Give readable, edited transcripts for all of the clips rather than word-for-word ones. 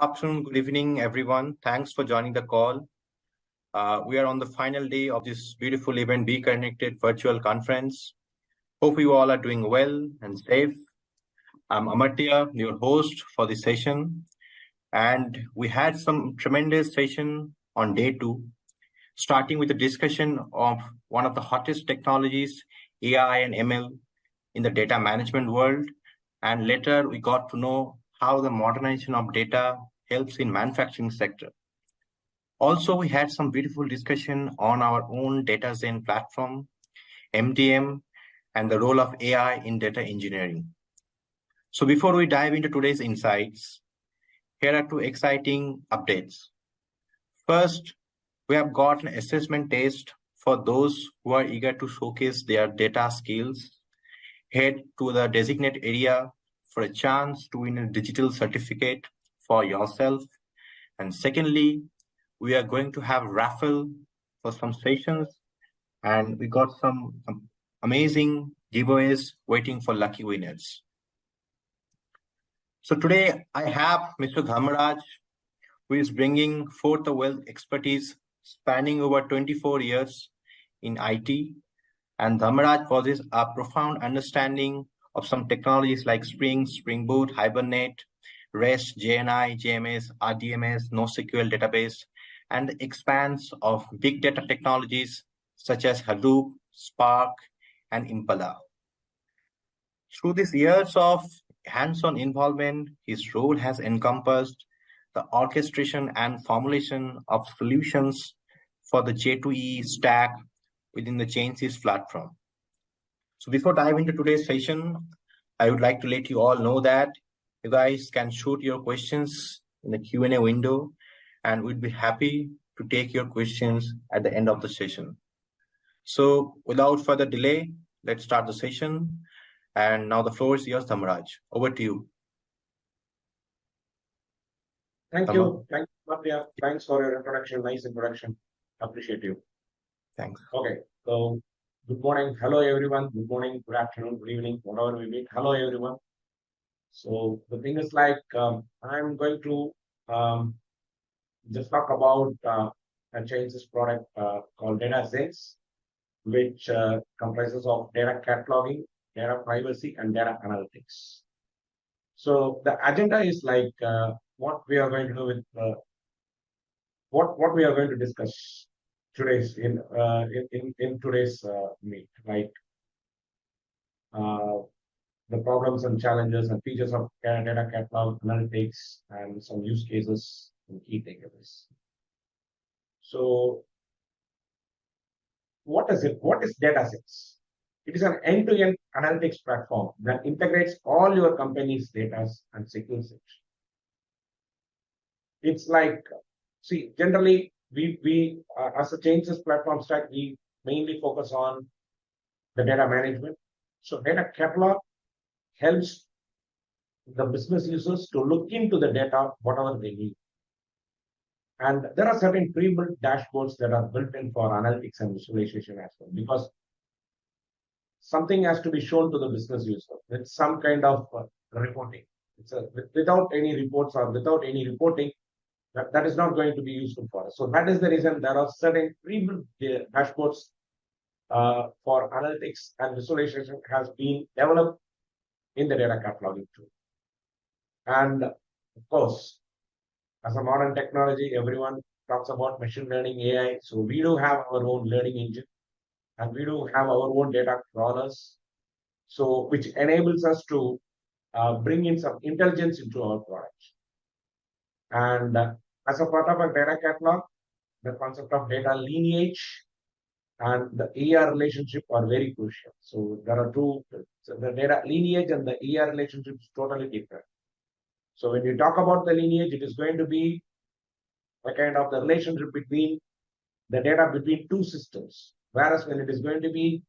afternoon, good evening, everyone. Thanks for joining the call. We are on the final day of this beautiful event, BeConnected virtual conference. Hope you all are doing well and safe. I'm Amartya, your host for this session. And we had some tremendous session on day two, starting with a discussion of one of the hottest technologies, AI and ML in the data management world. And later we got to know how the modernization of data helps in manufacturing sector. Also, we had some beautiful discussion on our own dataZense platform, MDM, and the role of AI in data engineering. So before we dive into today's insights, here are two exciting updates. First, we have got an assessment test for those who are eager to showcase their data skills. Head to the designated area for a chance to win a digital certificate for yourself. And secondly, we are going to have raffle for some sessions, and we got some amazing giveaways waiting for lucky winners. So today I have Mr. Dharmaraj, who is bringing forth a wealth expertise spanning over 24 years in IT. And Dharmaraj possesses a profound understanding of some technologies like Spring, Spring Boot, Hibernate, REST, JNI, JMS, RDMS, NoSQL database, and the expanse of big data technologies such as Hadoop, Spark, and Impala. Through these years of hands-on involvement, his role has encompassed the orchestration and formulation of solutions for the J2E stack within the Genesys platform. So before diving into today's session, I would like to let you all know that you guys can shoot your questions in the Q&A window, and we'd be happy to take your questions at the end of the session. So without further delay, let's start the session. And now the floor is yours, Dharmaraj. Over to you. Thank you. Thanks, Amartya. Thanks for your introduction. Nice introduction. Appreciate you. Thanks. Okay. So good morning. Hello, everyone. Good morning, good afternoon, good evening, whatever we meet. Hello, everyone. So the thing is like, I'm going to just talk about a Genesys product called dataZense, which comprises of data cataloging, data privacy, and data analytics. So the agenda is like what we are going to do with what we are going to discuss today's in today's meet, like the problems and challenges and features of data catalog analytics and some use cases and key takeaways. So what is it? What is dataZense? It is an end-to-end analytics platform that integrates all your company's data and secures it. It's like, see, generally we as a Genesys platform stack, we mainly focus on the data management. So data catalog helps the business users to look into the data, whatever they need. And there are certain pre-built dashboards that are built in for analytics and visualization as well, because something has to be shown to the business user with some kind of reporting. Without any reports or without any reporting, that is not going to be useful for us. So that is the reason there are certain pre-built dashboards for analytics and visualization has been developed in the data cataloging tool. And of course, as a modern technology, everyone talks about machine learning, AI. So we do have our own learning engine, and we do have our own data crawlers, so which enables us to bring in some intelligence into our products. And as a part of our data catalog, the concept of data lineage and the ER relationship are very crucial. So there are two, so the data lineage and the ER relationship is totally different. So when you talk about the lineage, it is going to be a kind of the relationship between the data between two systems. Whereas when it is going to be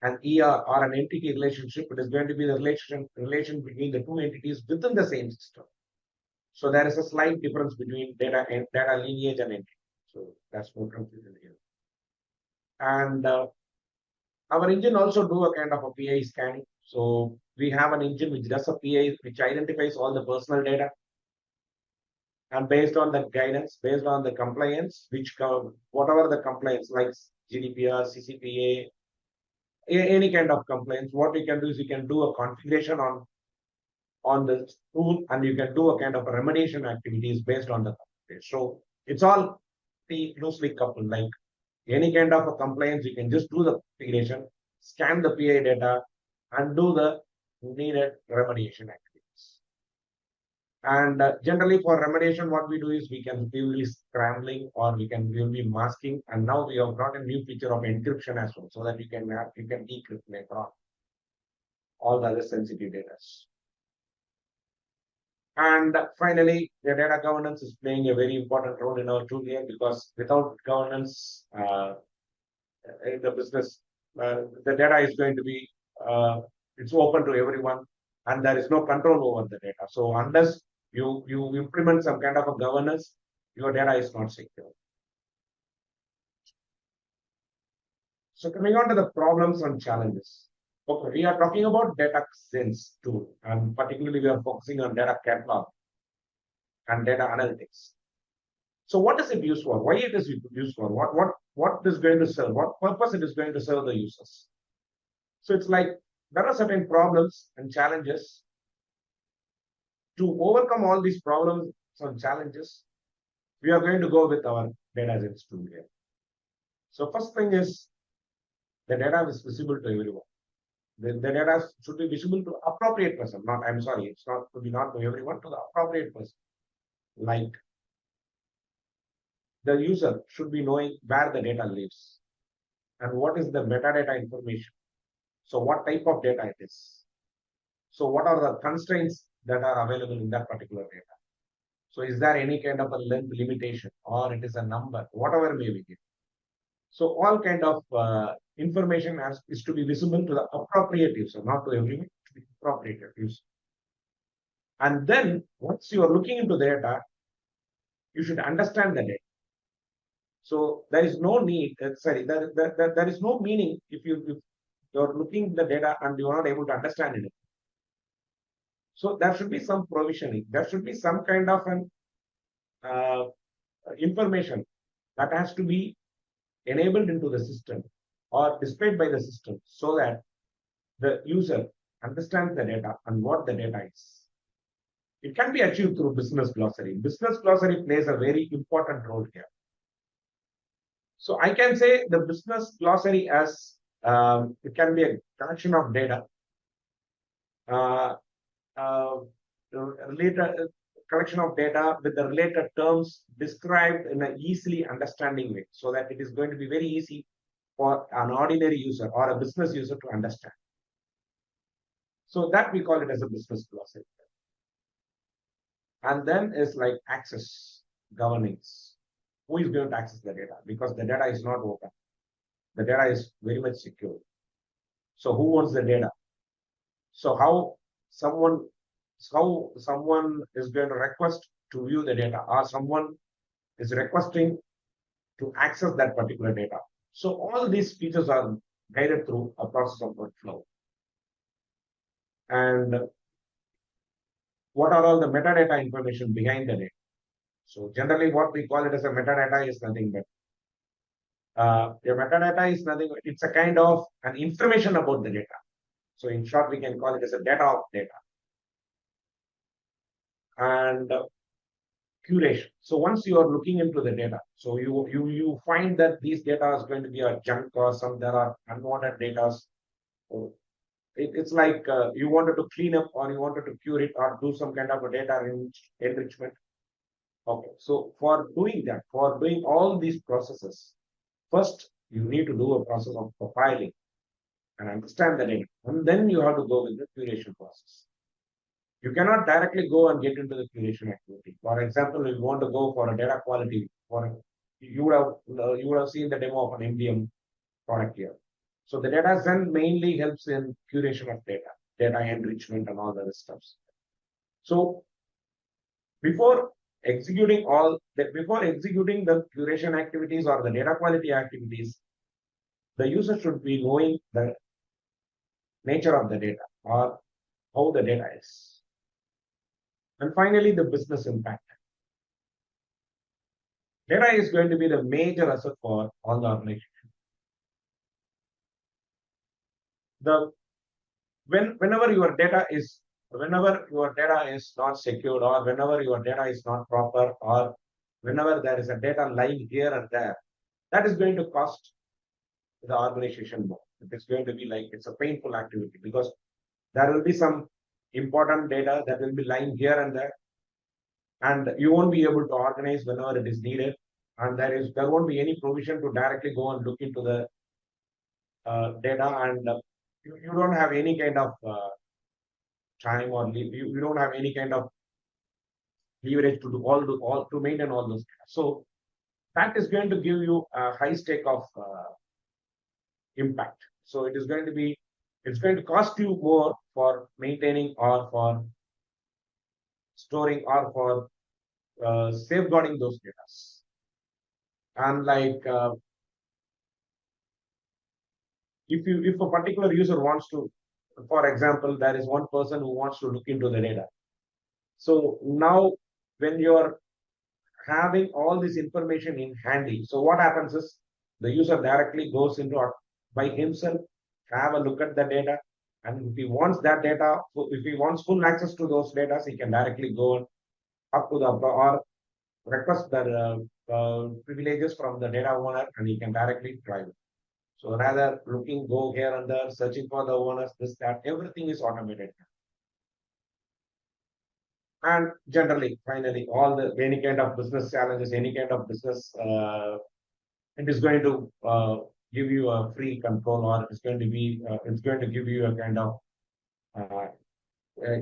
an ER or an entity relationship, it is going to be the relation between the two entities within the same system. So there is a slight difference between data lineage and entity. So that's more confusion here. And our engine also do a kind of a PI scanning. So we have an engine which does a PI, which identifies all the personal data. And based on the guidance, based on the compliance, whatever the compliance like GDPR, CCPA, any kind of compliance, what you can do is you can do a configuration on the tool, and you can do a kind of a remediation activities based on the compliance. So it's all loosely coupled. Like any kind of a compliance, you can just do the configuration, scan the PI data, and do the needed remediation activities. And generally for remediation, what we do is we can be scrambling or we can be masking. And now we have brought a new feature of encryption as well, so that you can decrypt later on all the other sensitive data. And finally, the data governance is playing a very important role in our tool here, because without governance in the business, the data is going to be it's open to everyone, and there is no control over the data. So unless you implement some kind of a governance, your data is not secure. So coming on to the problems and challenges. Okay, we are talking about dataZense tool, and particularly we are focusing on data catalog and data analytics. So what is it used for? Why it is used for? What is going to serve? What purpose it is going to serve the users? So it's like there are certain problems and challenges. To overcome all these problems and challenges, we are going to go with our dataZense tool here. So first thing is the data is visible to everyone. The data should be visible to appropriate person. It's not to be not to everyone, to the appropriate person. Like the user should be knowing where the data lives and what is the metadata information. So what type of data it is. So what are the constraints that are available in that particular data? So is there any kind of a length limitation, or it is a number, whatever may be given. So all kind of information is to be visible to the appropriate user, not to everyone, to the appropriate user. And then once you are looking into the data, you should understand the data. So there is no need, there is no meaning if you're looking at the data and you're not able to understand it. So there should be some provisioning. There should be some kind of an information that has to be enabled into the system or displayed by the system, so that the user understands the data and what the data is. It can be achieved through business glossary. Business glossary plays a very important role here. So I can say the business glossary as it can be a collection of data, related collection of data with the related terms described in an easily understanding way, so that it is going to be very easy for an ordinary user or a business user to understand. So that we call it as a business glossary. And then is like access governance. Who is going to access the data? Because the data is not open. The data is very much secure. So who owns the data? So how someone is going to request to view the data, or someone is requesting to access that particular data. So all these features are guided through a process of workflow. And what are all the metadata information behind the data? So generally what we call it as a metadata is nothing but your metadata is nothing, it's a kind of an information about the data. So in short, we can call it as a data of data. And curation. So once you are looking into the data, so you find that these data is going to be a junk, or there are unwanted data. So it's like you wanted to clean up, or you wanted to cure it, or do some kind of a data enrichment. Okay, so for doing that, for doing all these processes, first you need to do a process of profiling and understand the data, and then you have to go with the curation process. You cannot directly go and get into the curation activity. For example, if you want to go for a data quality, you would have seen the demo of an MDM product here. So the dataZense mainly helps in curation of data enrichment, and all the other stuff. So before executing the curation activities or the data quality activities, the user should be knowing the nature of the data, or how the data is. And finally, the business impact. Data is going to be the major asset for all the organization. The whenever your data is not secured, or whenever your data is not proper, or whenever there is a data lying here and there, that is going to cost the organization more. It is going to be like it's a painful activity, because there will be some important data that will be lying here and there, and you won't be able to organize whenever it is needed, and there won't be any provision to directly go and look into the data, and you don't have any kind of time, or you don't have any kind of leverage to do all to maintain all those data. So that is going to give you a high stake of impact. So it's going to cost you more for maintaining, or for storing, or for safeguarding those data. And like if a particular user wants to, for example, there is one person who wants to look into the data. So now when you're having all this information in handy, so what happens is the user directly goes into by himself, have a look at the data, and if he wants that data, if he wants full access to those data, he can directly go up to the, or request the privileges from the data owner, and he can directly drive it. So rather go here and there, searching for the owners, this, that, everything is automated. And generally, finally, any kind of business challenges, any kind of business, it is going to give you a free control, or it's going to give you a kind of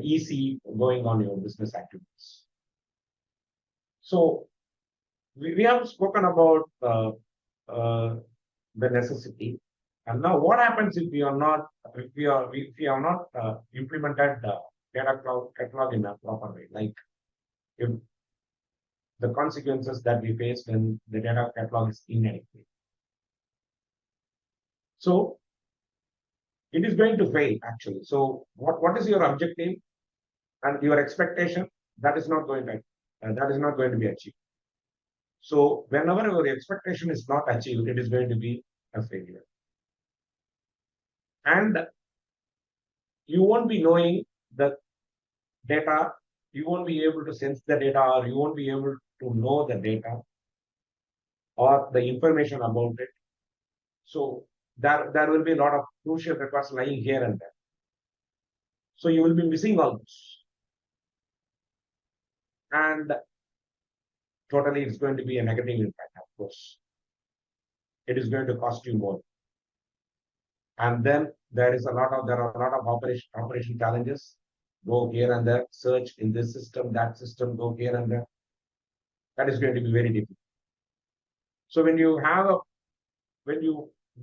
easy going on your business activities. So we have spoken about the necessity, and now what happens if we are not implemented data catalog in a proper way, like if the consequences that we face when the data catalog is inadequate. So it is going to fail actually. So what is your objective and your expectation? That is not going to be achieved. So whenever your expectation is not achieved, it is going to be a failure. And you won't be knowing the data, you won't be able to sense the data, or you won't be able to know the data or the information about it. So there will be a lot of crucial records lying here and there. So you will be missing all those. And totally it's going to be a negative impact, of course. It is going to cost you more. And then there are a lot of operation challenges. Go here and there, search in this system, that system, go here and there. That is going to be very difficult. So when you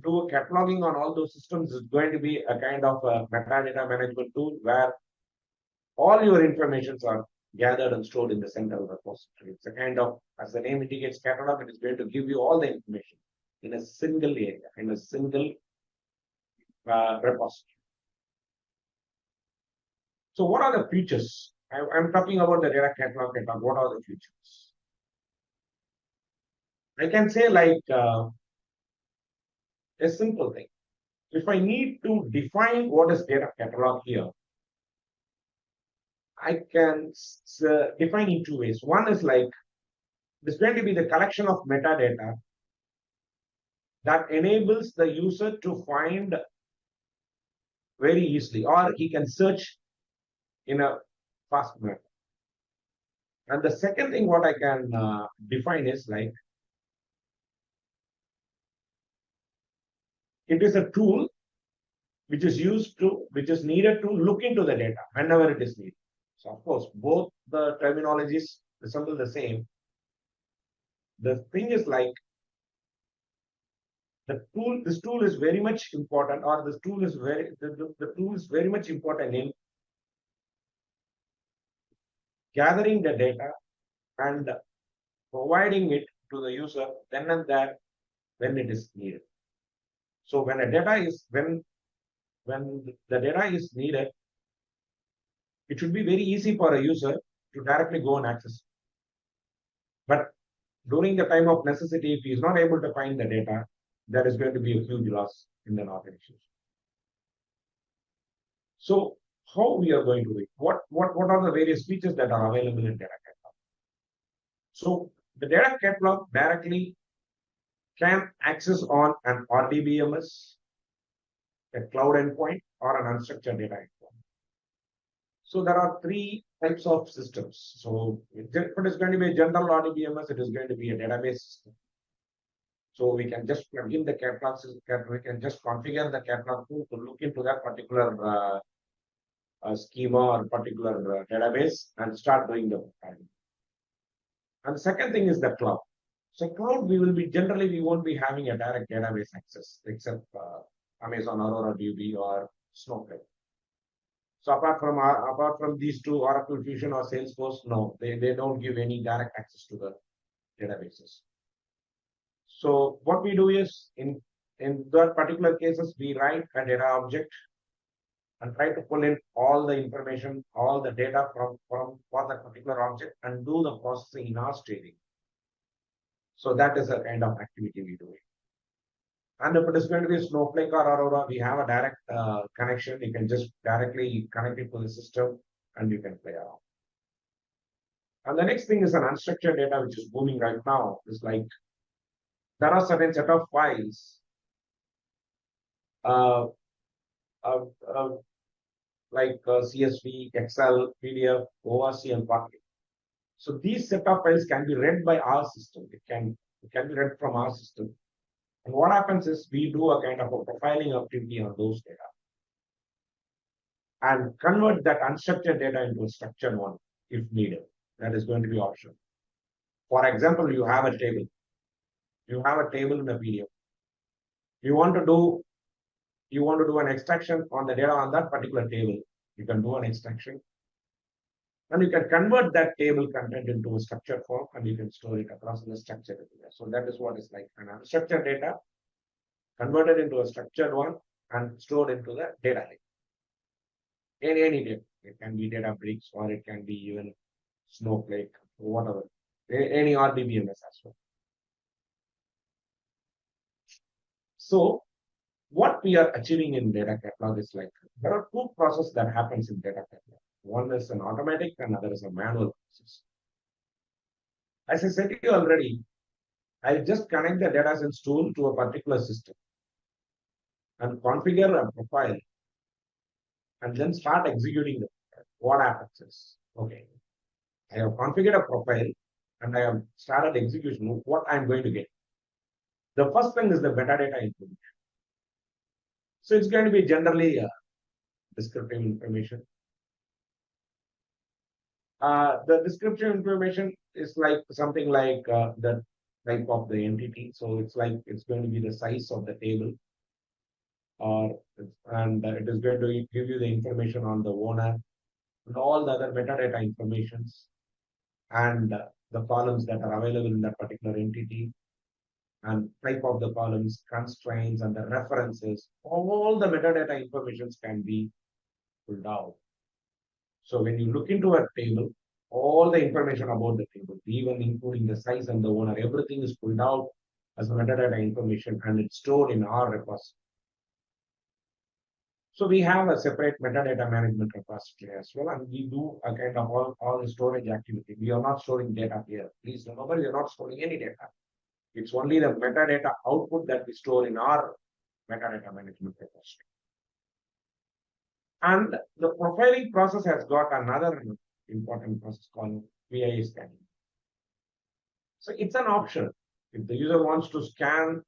do a cataloging on all those systems, it's going to be a kind of a metadata management tool where all your informations are gathered and stored in the central repository. It's a kind of, as the name indicates, catalog. It is going to give you all the information in a single area, in a single repository. So what are the features? I'm talking about the data catalog. What are the features? I can say like a simple thing. If I need to define what is data catalog here, I can define in two ways. One is like, it's going to be the collection of metadata that enables the user to find very easily, or he can search in a fast manner. And the second thing what I can define is like, it is a tool which is needed to look into the data whenever it is needed. So of course, both the terminologies resemble the same. The thing is like, this tool is very much important, or the tool is very much important in gathering the data and providing it to the user then and there when it is needed. So when the data is needed, it should be very easy for a user to directly go and access it. But during the time of necessity, if he is not able to find the data, there is going to be a huge loss in an organization. So how we are going to do it? What are the various features that are available in data catalog? So the data catalog directly can access on an RDBMS, a cloud endpoint, or an unstructured data endpoint. So there are three types of systems. So if it is going to be a general RDBMS, it is going to be a database system. So we can just plug in the catalog, we can just configure the catalog to look into that particular schema or particular database and start doing the profiling. And the second thing is the cloud. So cloud, we won't be having a direct database access except Amazon Aurora DB or Snowflake. So apart from these two, Oracle Fusion or Salesforce, no, they don't give any direct access to the databases. So what we do is in that particular cases, we write a data object and try to pull in all the information, all the data from for that particular object and do the processing in our staging. So that is the kind of activity we do. And if it is going to be a Snowflake or Aurora, we have a direct connection. You can just directly connect it to the system and you can play around. And the next thing is an unstructured data, which is booming right now. Is like there are certain set of files uh, uh, uh, like CSV, Excel, PDF, ORC, and Pocket. So these set of files can be read by our system. It can be read from our system. And what happens is we do a kind of a profiling activity on those data and convert that unstructured data into a structured one if needed. That is going to be optional. For example, you have a table. You have a table in a PDF. You want to do an extraction on the data on that particular table. You can do an extraction. And you can convert that table content into a structured form and you can store it across in the structured data. So that is what is like an unstructured data converted into a structured one and stored into the data lake. Any data. It can be Databricks or it can be even Snowflake or whatever. Any RDBMS as well. So what we are achieving in data catalog is like there are two processes that happens in data catalog. One is an automatic and another is a manual process. As I said to you already, I'll just connect the dataZense tool to a particular system and configure a profile and then start executing the profile. What happens is, okay, I have configured a profile and I have started execution. What I'm going to get? The first thing is the metadata information. So it's going to be generally descriptive information. The descriptive information is like something like the type of the entity. So it's going to be the size of the table, and it is going to give you the information on the owner and all the other metadata informations and the columns that are available in that particular entity and type of the columns, constraints, and the references. All the metadata informations can be pulled out. So when you look into a table, all the information about the table, even including the size and the owner, everything is pulled out as metadata information and it's stored in our repository. So we have a separate metadata management repository as well, and we do a kind of all the storage activity. We are not storing data here. Please remember, we are not storing any data. It's only the metadata output that we store in our metadata management repository. And the profiling process has got another important process called PIA scanning. So it's an option. If the user wants to scan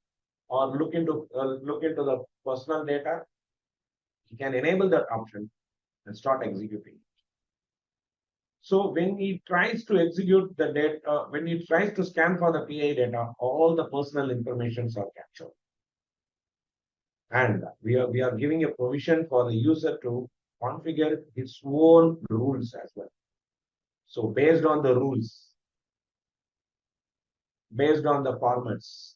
or look into the personal data, he can enable that option and start executing. So when he tries to execute the data, when he tries to scan for the PIA data, all the personal informations are captured. And we are giving a provision for the user to configure its own rules as well. So based on the rules, based on the formats,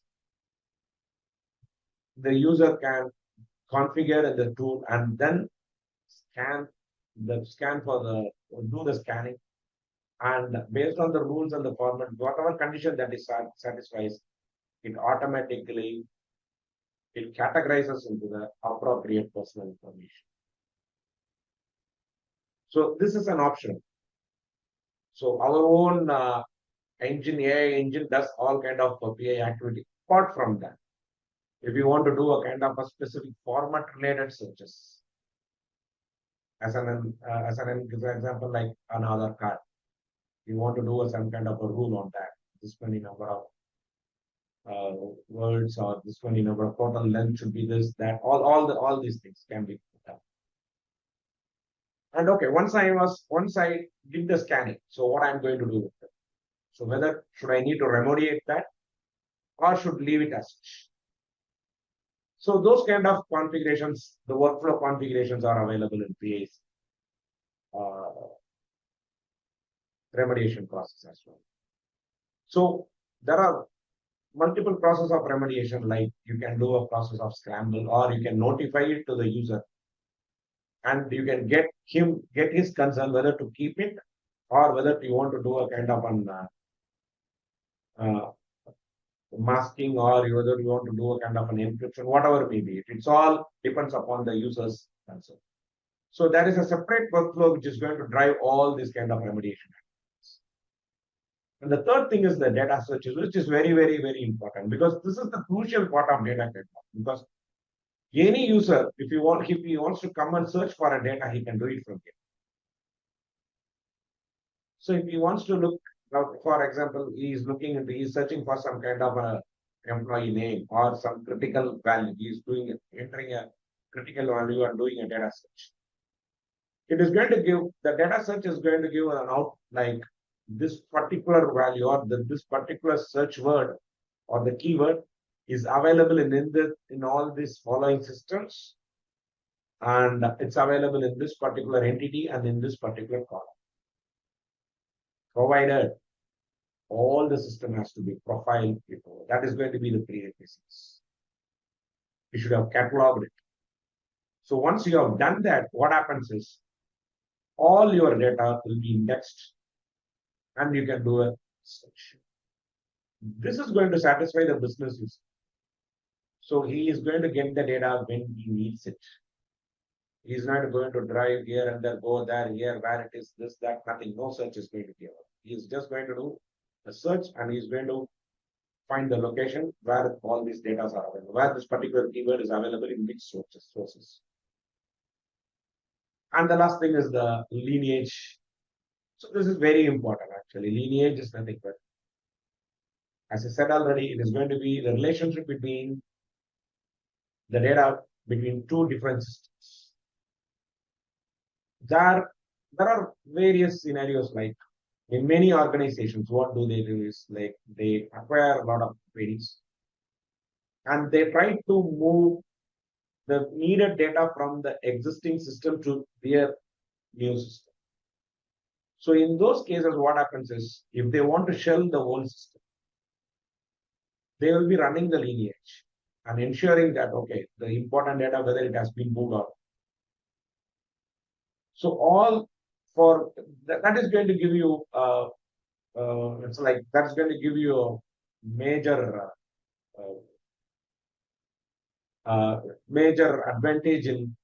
the user can configure the tool and then do the scanning And based on the rules and the format, whatever condition that is satisfies, it automatically it categorizes into the appropriate personal information. So this is an option. So our own engine, AI engine does all kind of PI activity. Apart from that, if you want to do a kind of a specific format related searches, as an example, like an Aadhaar card, you want to do some kind of a rule on that. This many number of words or this many number of total length should be this, that, all these things can be put up. And okay, once I did the scanning, so what I'm going to do with it? So whether should I need to remediate that or should leave it as such? So those kind of configurations, the workflow configurations are available in PA's remediation process as well. So there are multiple process of remediation, like you can do a process of scramble or you can notify it to the user and you can get his concern whether to keep it or whether you want to do a kind of an masking or whether you want to do a kind of an encryption, whatever it may be. It's all depends upon the user's concern. So there is a separate workflow which is going to drive all this kind of remediation. And the third thing is the data searches, which is very, very, very important because this is the crucial part of data catalog. Because any user, if he wants to come and search for a data, he can do it from here. So if he wants to look, for example, he's searching for some kind of a employee name or some critical value. He's entering a critical value and doing a data search. It is going to give, the data search is going to give an out like this particular value or this particular search word or the keyword is available in all these following systems, and it's available in this particular entity and in this particular column. Provided all the system has to be profiled before. That is going to be the prerequisites. You should have cataloged it. So once you have done that, what happens is all your data will be indexed and you can do a search. This is going to satisfy the business user. So he is going to get the data when he needs it. He is not going to drive here and there, go there, here, where it is, this, that, nothing. No search is going to be available. He is just going to do a search and he is going to find the location where all these data are available, where this particular keyword is available in which sources. And the last thing is the lineage. So this is very important actually. Lineage is nothing but, as I said already, it is going to be the relationship between the data between two different systems. There are various scenarios, like in many organizations, what do is like they acquire a lot of queries and they try to move the needed data from the existing system to their new system. So in those cases, what happens is if they want to shell the old system, they will be running the lineage and ensuring that, okay, the important data, whether it has been moved out. So all for that is going to give you, it's like that's going to give you a major, major advantage in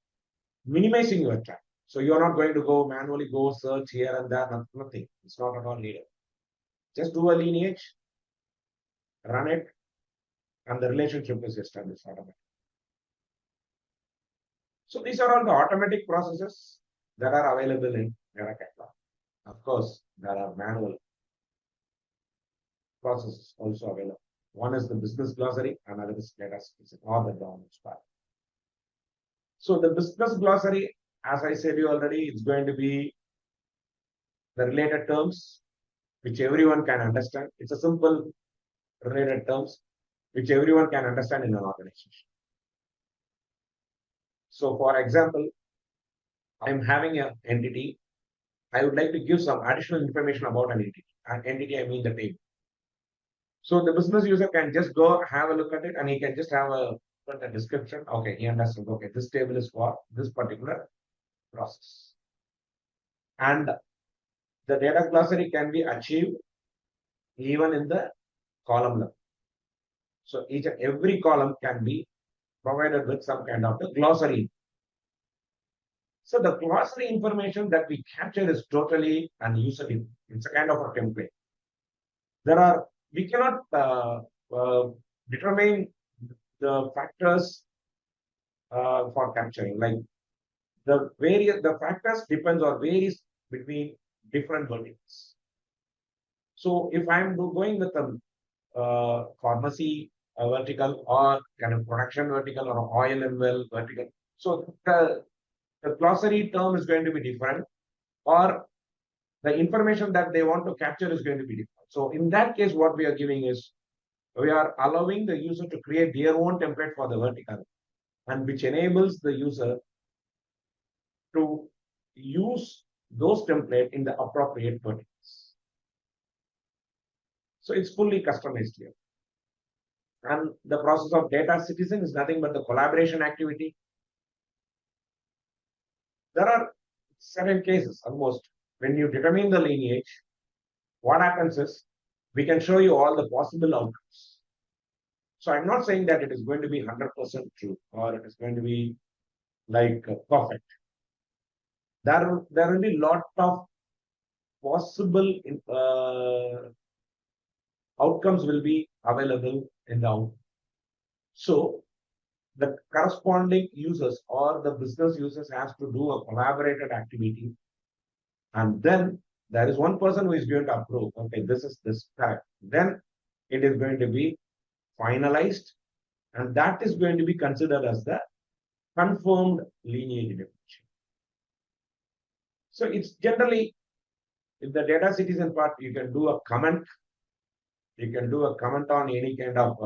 minimizing your time. So you're not going to go manually go search here and there, nothing. It's not at all needed. Just do a lineage, run it, and the relationship is established automatically. So these are all the automatic processes that are available in data catalog. Of course, there are manual processes also available. One is the business glossary, another is data specific or the governance part. So the business glossary, as I said you already, it's going to be the related terms which everyone can understand. It's a simple related terms which everyone can understand in an organization. So for example, I'm having an entity. I would like to give some additional information about an entity. An entity, I mean the table. So the business user can just go have a look at it and he can just have a description. Okay, he understands. Okay, this table is for this particular process. And the data glossary can be achieved even in the column level. So each and every column can be provided with some kind of a glossary. So the glossary information that we capture is totally unusable. It's a kind of a template. We cannot determine the factors for capturing. Like the factors depends or varies between different verticals. So if I'm going with a pharmacy vertical or kind of production vertical or oil and well vertical, so the glossary term is going to be different, or the information that they want to capture is going to be different. So in that case, what we are giving is we are allowing the user to create their own template for the vertical, and which enables the user to use those templates in the appropriate verticals. So it's fully customized here. And the process of data citizen is nothing but the collaboration activity. There are certain cases almost when you determine the lineage, what happens is we can show you all the possible outcomes. So I'm not saying that it is going to be 100% true or it is going to be like perfect. There will be lot of possible outcomes will be available in the outcome. So the corresponding users or the business users has to do a collaborated activity, and then there is one person who is going to approve. Okay, this is this fact. Then it is going to be finalized, and that is going to be considered as the confirmed lineage definition. So it's generally in the data citizen part, you can do a comment. You can do a comment on any kind of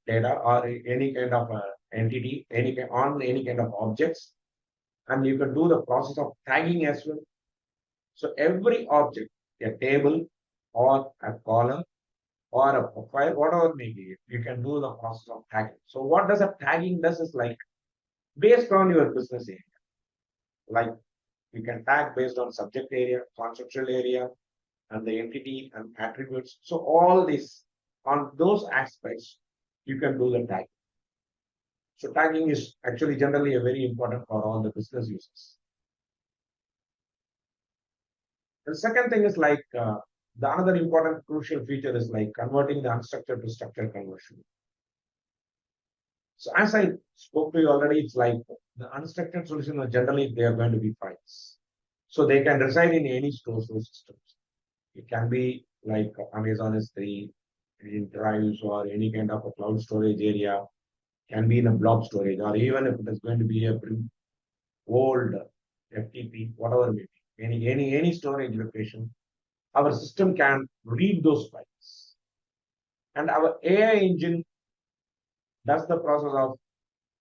data or any kind of entity, on any kind of objects, and you can do the process of tagging as well. So every object, a table or a column or a profile, whatever it may be, you can do the process of tagging. So what does a tagging does is like based on your business area. Like you can tag based on subject area, conceptual area, and the entity and attributes. So all this on those aspects, you can do the tagging. So tagging is actually generally a very important for all the business users. The second thing is like the another important crucial feature is like converting the unstructured to structured conversion. So as I spoke to you already, it's like the unstructured solution are generally they are going to be files. So they can reside in any store systems. It can be like Amazon S3, in drives or any kind of a cloud storage area, can be in a blob storage, or even if it is going to be a old FTP, whatever it may be, any storage location, our system can read those files. And our AI engine does the process of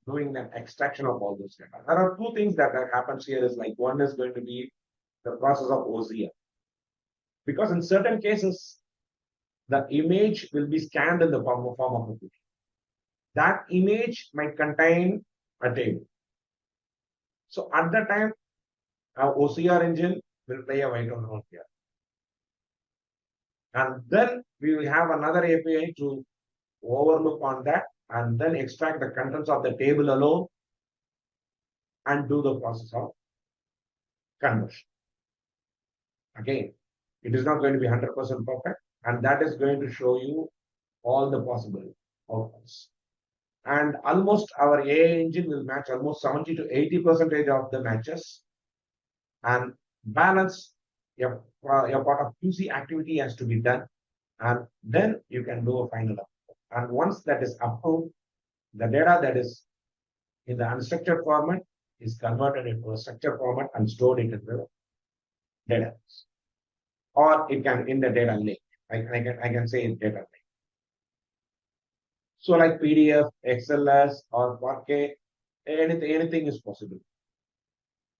doing the extraction of all those data. There are two things that happens here is like one is going to be the process of OCR. Because in certain cases, the image will be scanned in the form of a picture. That image might contain a table. So at that time, our OCR engine will play a vital role here. And then we will have another API to overlook on that and then extract the contents of the table alone and do the process of conversion. Again, it is not going to be 100% perfect, and that is going to show you all the possible outcomes. And almost our AI engine will match almost 70 to 80% of the matches, and balance your part of QC activity has to be done, and then you can do a final output. And once that is approved, the data that is in the unstructured format is converted into a structured format and stored into the database, or it can in the data lake. I can say in data lake. So like PDF, XLS, or Parquet, anything is possible.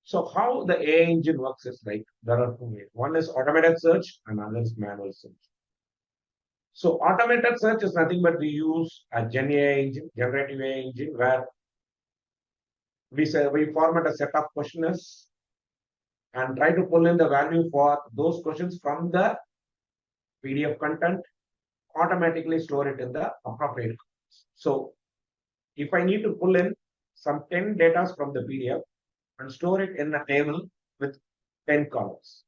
So how the AI engine works is like there are two ways. One is automated search and another is manual search. So automated search is nothing but we use a Gen AI engine, generative AI engine, where we format a set of questionnaires and try to pull in the value for those questions from the PDF content, automatically store it in the appropriate columns. So if I need to pull in some 10 data from the PDF and store it in a table with 10 columns.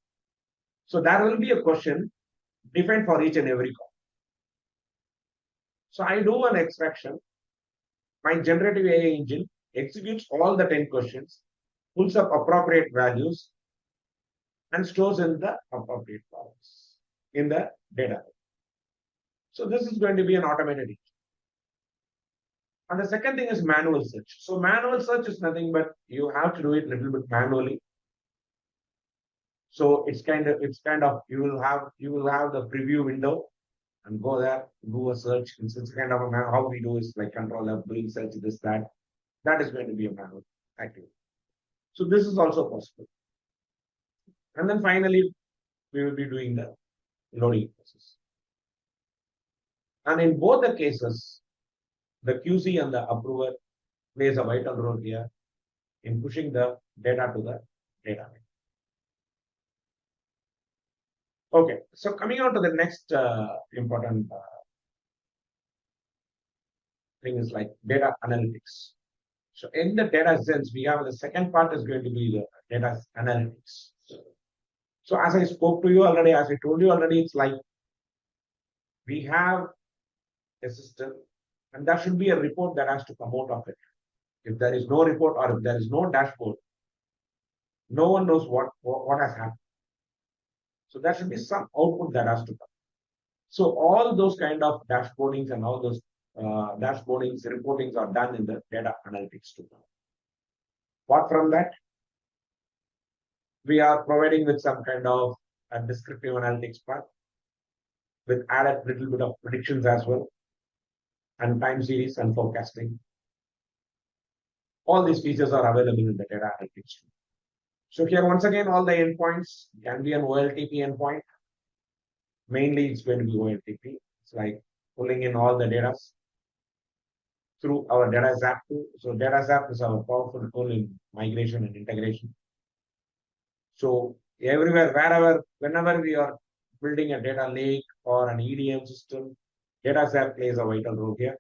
So there will be a question defined for each and every column. So I do an extraction. My generative AI engine executes all the 10 questions, pulls up appropriate values, and stores in the appropriate columns in the data. So this is going to be an automated engine. And the second thing is manual search. So manual search is nothing but you have to do it a little bit manually. So it's kind of you will have the preview window and go there, do a search. It's kind of how we do is like control F, doing search, this, that. That is going to be a manual activity. So this is also possible. And then finally, we will be doing the loading process. And in both the cases, the QC and the approver plays a vital role here in pushing the data to the data. Okay, so coming on to the next important thing is like data analytics. So in the dataZense, we have the second part is going to be the data analytics. So as I spoke to you already, as I told you already, it's like we have a system and there should be a report that has to come out of it. If there is no report or if there is no dashboard, no one knows what has happened. So there should be some output that has to come. So all those kind of dashboardings and all those dashboardings, reportings are done in the data analytics tool. Apart from that, we are providing with some kind of a descriptive analytics part with added little bit of predictions as well, and time series and forecasting. All these features are available in the data analytics tool. So here, once again, all the endpoints can be an OLTP endpoint. Mainly, it's going to be OLTP. It's like pulling in all the data through our dataZap tool. So dataZap is our powerful tool in migration and integration. So everywhere, wherever, whenever we are building a data lake or an EDM system, dataZap plays a vital role here.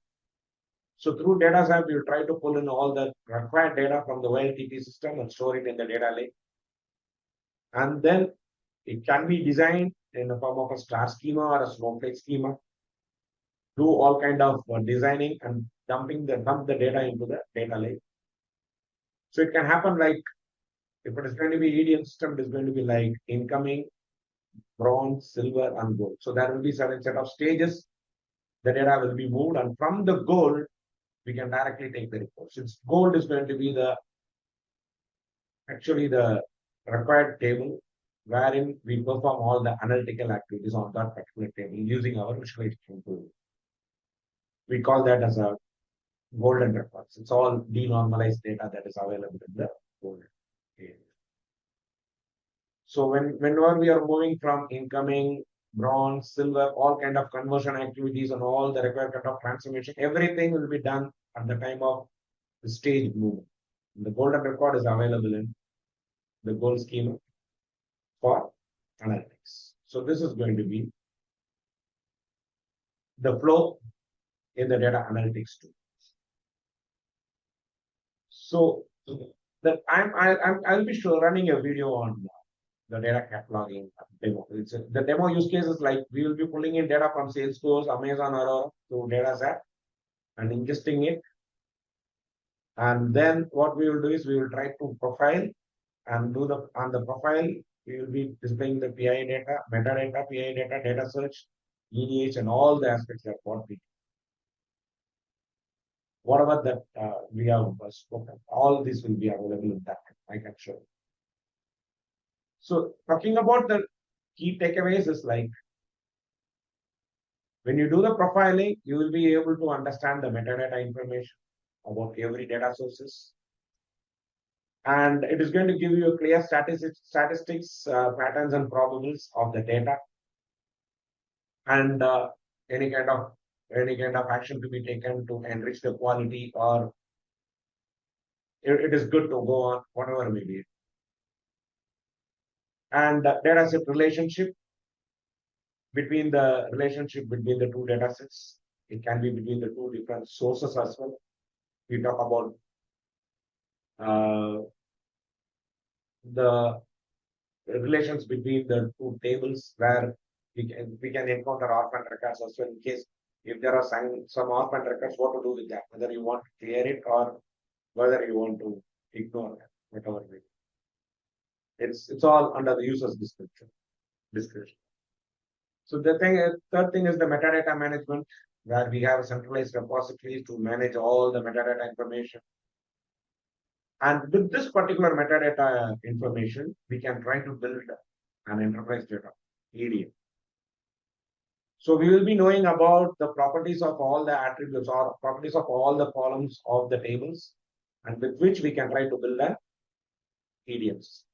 So through dataZap, we will try to pull in all the required data from the OLTP system and store it in the data lake. And then it can be designed in the form of a star schema or a snowflake schema. Do all kind of designing and dump the data into the data lake. So it can happen like if it is going to be EDM system, it is going to be like incoming, bronze, silver, and gold. So there will be certain set of stages. The data will be moved, and from the gold, we can directly take the report. Since gold is going to be actually the required table wherein we perform all the analytical activities on that particular table using our visualization tool. We call that as a golden records. It's all denormalized data that is available in the gold area. So whenever we are moving from incoming, bronze, silver, all kind of conversion activities and all the required kind of transformation, everything will be done at the time of the stage movement. The golden record is available in the gold schema for analytics. So this is going to be the flow in the data analytics tool. So that I'll be running a video on the data cataloging demo. The demo use case is like we will be pulling in data from Salesforce, Amazon, Aurora to dataZap and ingesting it. And then what we will do is we will try to profile and do on the profile, we will be displaying the PI data, metadata, PI data, data search, EDH, and all the aspects of what we do. Whatever that we have spoken, all this will be available in that, I can show you. So talking about the key takeaways is like, when you do the profiling, you will be able to understand the metadata information about every data sources. And it is going to give you a clear statistics, patterns and probables of the data. And any kind of action to be taken to enrich the quality, or it is good to go on whatever may be. And data set relationship between the two data sets. It can be between the two different sources as well. We talk about the relations between the two tables where we can encounter orphan records as well in case if there are some orphan records, what to do with that, whether you want to clear it or whether you want to ignore that, whatever way. It's all under the user's discretion. So third thing is the metadata management, where we have centralized repositories to manage all the metadata information. And with this particular metadata information, we can try to build an enterprise data EDM. So we will be knowing about the properties of all the attributes or properties of all the columns of the tables, and with which we can try to build an EDMs.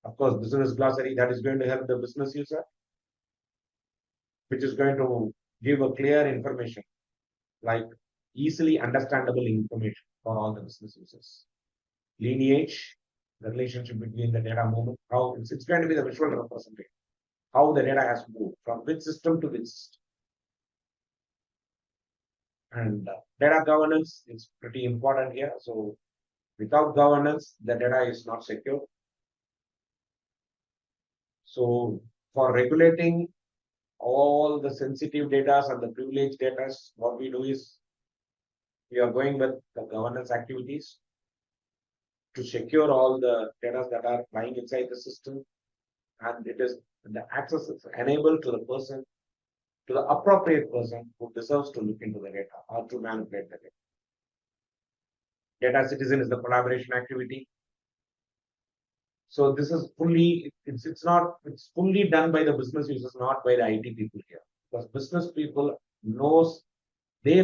Of course, business glossary that is going to help the business user, which is going to give a clear information, like easily understandable information for all the business users. Lineage, the relationship between the data movement, how it's going to be the visual representation, how the data has moved from which system to which system. And data governance is pretty important here. So without governance, the data is not secure. So for regulating all the sensitive data and the privileged data, what we do is we are going with the governance activities to secure all the data that are lying inside the system, and the access is enabled to the person, to the appropriate person who deserves to look into the data or to manipulate the data. Data citizen is the collaboration activity. So this is fully, it's fully done by the business users, not by the IT people here. Because business people know their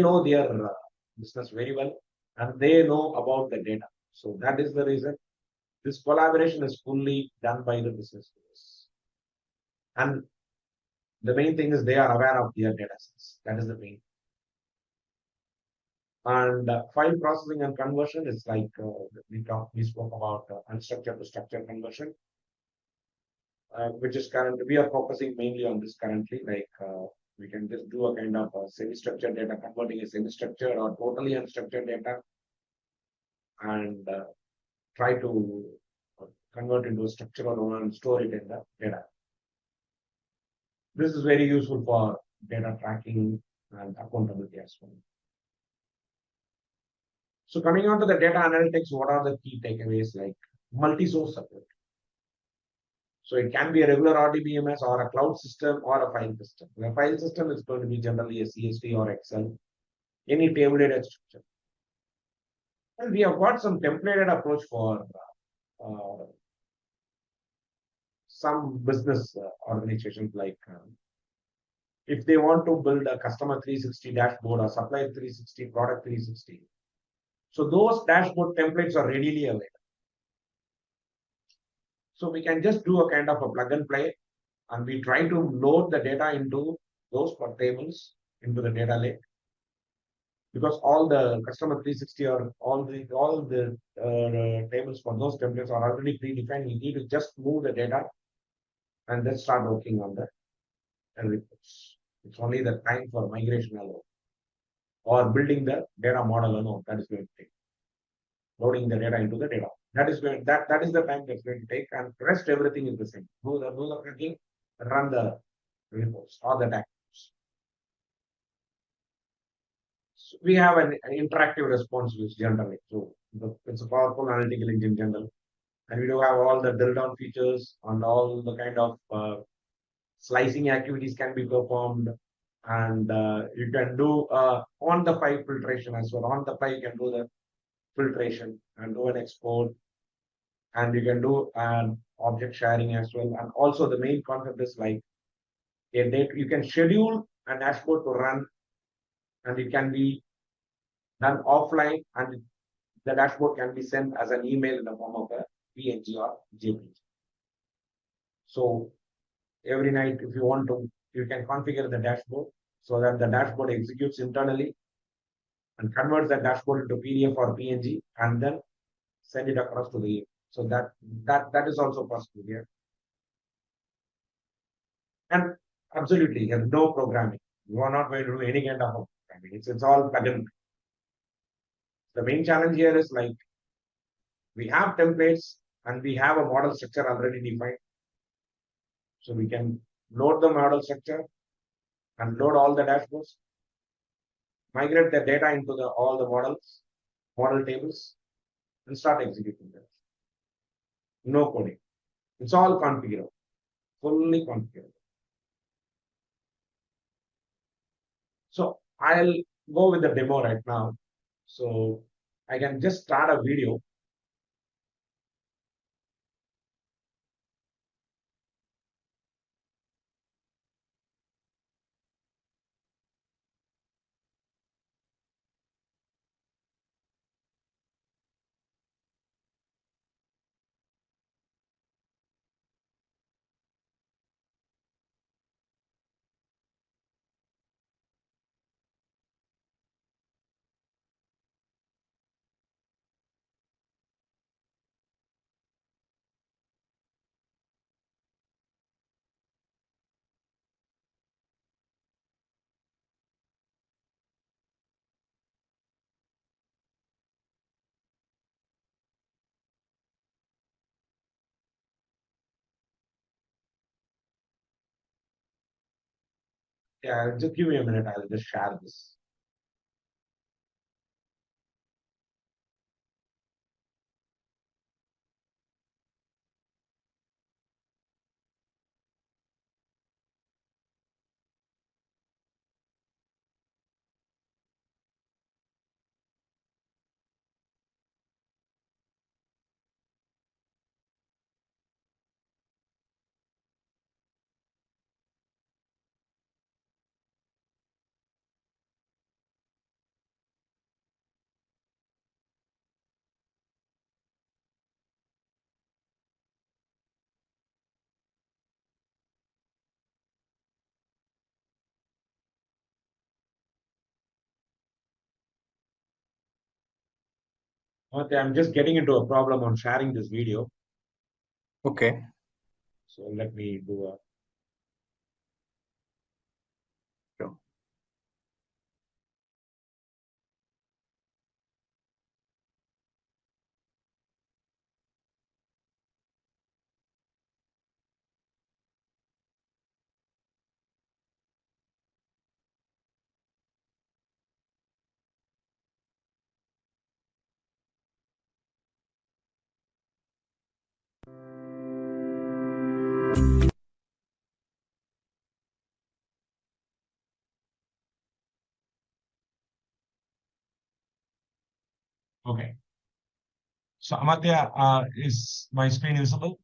business very well, and they know about the data. So that is the reason this collaboration is fully done by the business users. And the main thing is they are aware of their data sets. That is the main. And file processing and conversion is like we spoke about unstructured to structured conversion, which is current. We are focusing mainly on this currently. Like we can just do a kind of semi-structured data, converting a semi-structured or totally unstructured data, and try to convert into a structural one and store it in the data. This is very useful for data tracking and accountability as well. So coming on to the data analytics, what are the key takeaways? Like multi-source support. So it can be a regular RDBMS or a cloud system or a file system. The file system is going to be generally a CSV or Excel, any table data structure. And we have got some templated approach for some business organizations, like if they want to build a customer 360 dashboard or supplier 360, product 360. So those dashboard templates are readily available. So we can just do a kind of a plug and play, and we try to load the data into those tables into the data lake. Because all the customer 360 or all the tables for those templates are already predefined. We need to just move the data and then start working on the reports. It's only the time for migration alone or building the data model alone that is going to take. Loading the data into the data. That is the time that's going to take, and rest everything is the same. Do the clicking, run the reports or the dashboards. So we have an interactive response which generally. So it's a powerful analytical engine general. And we do have all the drill down features and all the kind of slicing activities can be performed. And you can do on the file filtration as well. On the file, you can do the filtration and do an export. And you can do an object sharing as well. And also the main concept is like you can schedule a dashboard to run, and it can be done offline, and the dashboard can be sent as an email in the form of a PNG or JPG. So every night, if you want to, you can configure the dashboard so that the dashboard executes internally and converts the dashboard into PDF or PNG, and then send it across to the So that is also possible here. And absolutely, you have no programming. You are not going to do any kind of programming. It's all plug and. The main challenge here is like we have templates and we have a model structure already defined. So we can load the model structure and load all the dashboards, migrate the data into all the model tables, and start executing them. No coding. It's all configurable, fully configurable. So I'll go with the demo right now. So I can just start a video. Yeah, just give me a minute. I'll just share this. Okay, I'm just getting into a problem on sharing this video. Okay. So let me do a. Sure. Okay. So Amatya, is my screen visible?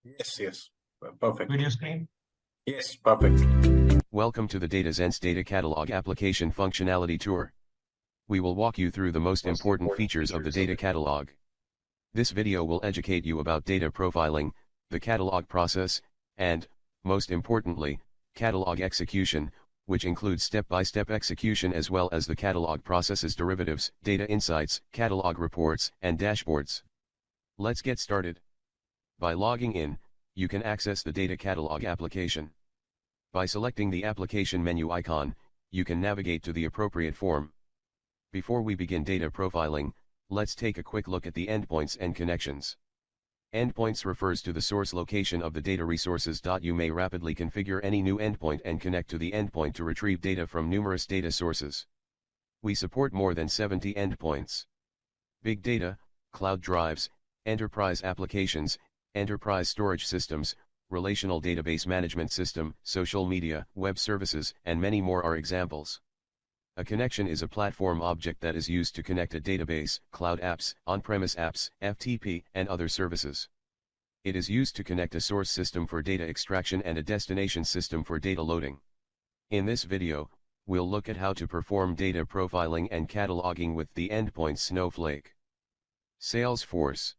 Yes. Perfect. Video screen? Yes, perfect. Welcome to the dataZense Data Catalog Application Functionality Tour. We will walk you through the most important features of the data catalog. This video will educate you about data profiling, the catalog process, and, most importantly, catalog execution, which includes step-by-step execution as well as the catalog process's derivatives, data insights, catalog reports, and dashboards. Let's get started. By logging in, you can access the data catalog application. By selecting the application menu icon, you can navigate to the appropriate form. Before we begin data profiling, let's take a quick look at the endpoints and connections. Endpoints refers to the source location of the data resources. You may rapidly configure any new endpoint and connect to the endpoint to retrieve data from numerous data sources. We support more than 70 endpoints. Big data, cloud drives, enterprise applications, enterprise storage systems, relational database management system, social media, web services, and many more are examples. A connection is a platform object that is used to connect a database, cloud apps, on-premise apps, FTP, and other services. It is used to connect a source system for data extraction and a destination system for data loading. In this video, we'll look at how to perform data profiling and cataloging with the endpoints Snowflake, Salesforce,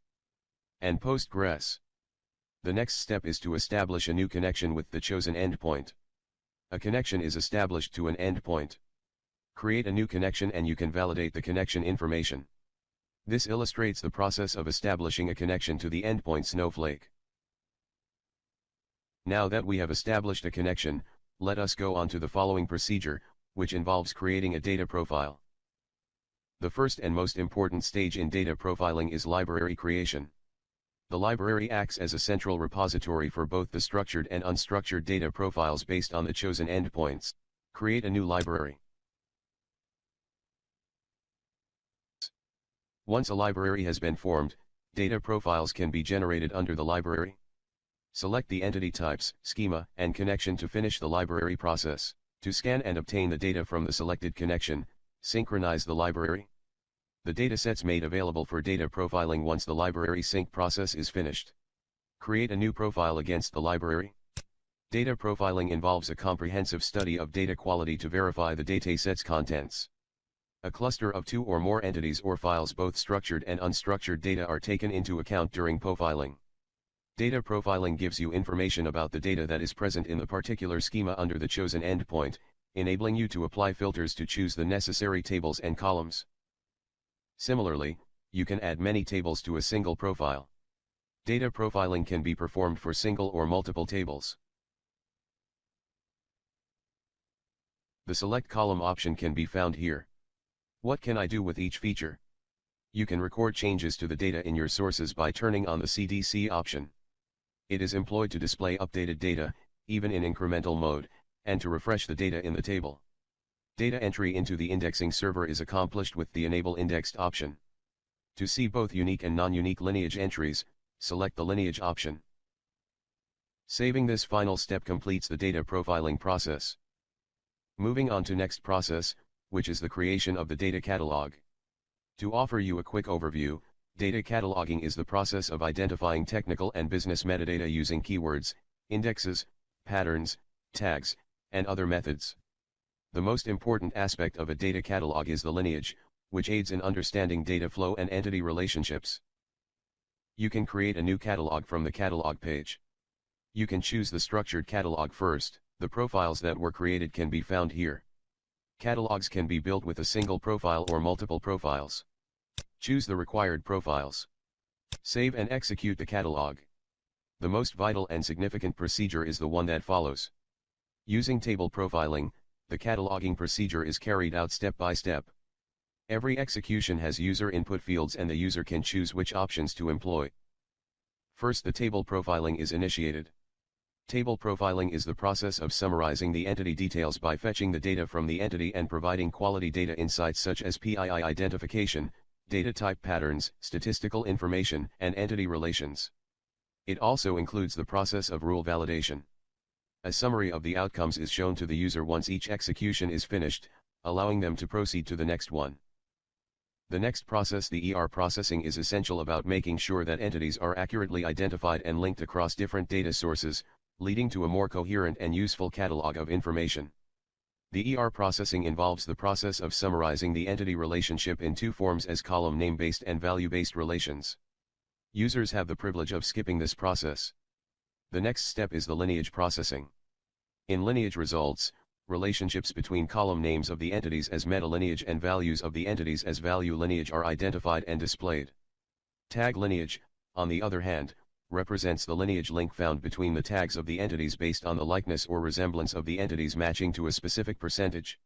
and Postgres. The next step is to establish a new connection with the chosen endpoint. A connection is established to an endpoint. Create a new connection and you can validate the connection information. This illustrates the process of establishing a connection to the endpoint Snowflake. Now that we have established a connection, let us go on to the following procedure, which involves creating a data profile. The first and most important stage in data profiling is library creation. The library acts as a central repository for both the structured and unstructured data profiles based on the chosen endpoints. Create a new library. Once a library has been formed, data profiles can be generated under the library. Select the entity types, schema, and connection to finish the library process. To scan and obtain the data from the selected connection, synchronize the library. The datasets made available for data profiling once the library sync process is finished. Create a new profile against the library. Data profiling involves a comprehensive study of data quality to verify the dataset's contents. A cluster of 2 or more entities or files, both structured and unstructured data, are taken into account during profiling. Data profiling gives you information about the data that is present in the particular schema under the chosen endpoint, enabling you to apply filters to choose the necessary tables and columns. Similarly, you can add many tables to a single profile. Data profiling can be performed for single or multiple tables. The Select Column option can be found here. What can I do with each feature? You can record changes to the data in your sources by turning on the CDC option. It is employed to display updated data, even in incremental mode, and to refresh the data in the table. Data entry into the indexing server is accomplished with the Enable Indexed option. To see both unique and non-unique lineage entries, select the Lineage option. Saving this final step completes the data profiling process. Moving on to next process, which is the creation of the data catalog. To offer you a quick overview, data cataloging is the process of identifying technical and business metadata using keywords, indexes, patterns, tags, and other methods. The most important aspect of a data catalog is the lineage, which aids in understanding data flow and entity relationships. You can create a new catalog from the catalog page. You can choose the structured catalog first. The profiles that were created can be found here. Catalogs can be built with a single profile or multiple profiles. Choose the required profiles. Save and execute the catalog. The most vital and significant procedure is the one that follows. Using table profiling, the cataloging procedure is carried out step by step. Every execution has user input fields and the user can choose which options to employ. First, the table profiling is initiated. Table profiling is the process of summarizing the entity details by fetching the data from the entity and providing quality data insights such as PII identification, data type patterns, statistical information, and entity relations. It also includes the process of rule validation. A summary of the outcomes is shown to the user once each execution is finished, allowing them to proceed to the next one. The next process, the processing, is essential about making sure that entities are accurately identified and linked across different data sources, leading to a more coherent and useful catalog of information. The processing involves the process of summarizing the entity relationship in two forms as column name-based and value-based relations. Users have the privilege of skipping this process. The next step is the lineage processing. In lineage results, relationships between column names of the entities as meta-lineage and values of the entities as value lineage are identified and displayed. Tag lineage, on the other hand, represents the lineage link found between the tags of the entities based on the likeness or resemblance of the entities matching to a specific percentage.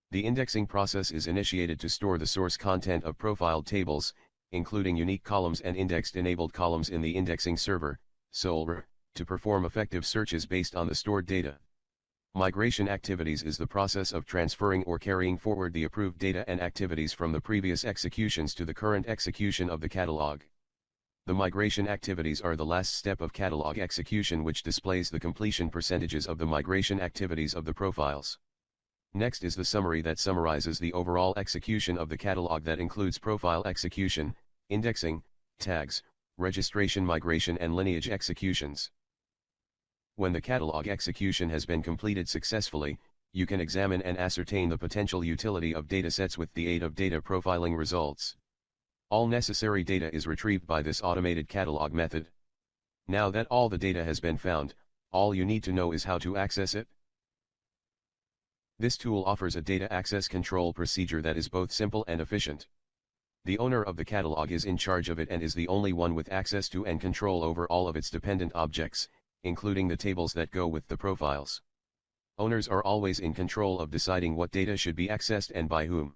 The indexing process is initiated to store the source content of profiled tables, including unique columns and indexed-enabled columns in the indexing server, SOLR, to perform effective searches based on the stored data. Migration activities is the process of transferring or carrying forward the approved data and activities from the previous executions to the current execution of the catalog. The migration activities are the last step of catalog execution, which displays the completion percentages of the migration activities of the profiles. Next is the summary that summarizes the overall execution of the catalog that includes profile execution, indexing, tags, registration, migration, and lineage executions. When the catalog execution has been completed successfully, you can examine and ascertain the potential utility of datasets with the aid of data profiling results. All necessary data is retrieved by this automated catalog method. Now that all the data has been found, all you need to know is how to access it. This tool offers a data access control procedure that is both simple and efficient. The owner of the catalog is in charge of it and is the only one with access to and control over all of its dependent objects, including the tables that go with the profiles. Owners are always in control of deciding what data should be accessed and by whom.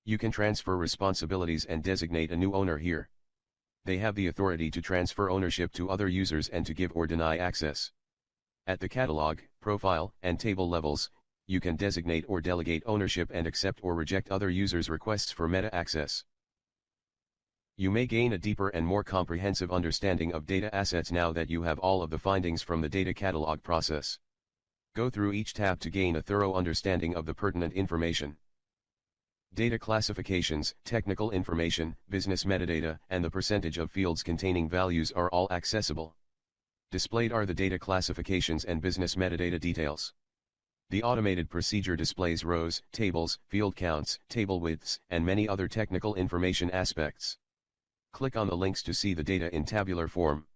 You can transfer responsibilities and designate a new owner here. They have the authority to transfer ownership to other users and to give or deny access. At the catalog, profile, and table levels, you can designate or delegate ownership and accept or reject other users' requests for meta access. You may gain a deeper and more comprehensive understanding of data assets now that you have all of the findings from the data catalog process. Go through each tab to gain a thorough understanding of the pertinent information. Data classifications, technical information, business metadata, and the percentage of fields containing values are all accessible. Displayed are the data classifications and business metadata details. The automated procedure displays rows, tables, field counts, table widths, and many other technical information aspects. Click on the links to see the data in tabular form.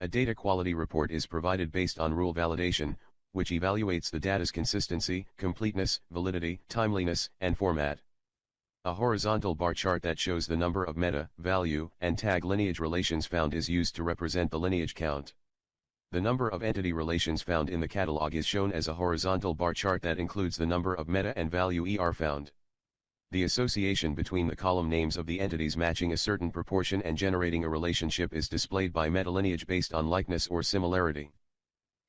A data quality report is provided based on rule validation, which evaluates the data's consistency, completeness, validity, timeliness, and format. A horizontal bar chart that shows the number of meta, value, and tag lineage relations found is used to represent the lineage count. The number of entity relations found in the catalog is shown as a horizontal bar chart that includes the number of meta and value found. The association between the column names of the entities matching a certain proportion and generating a relationship is displayed by metalineage based on likeness or similarity.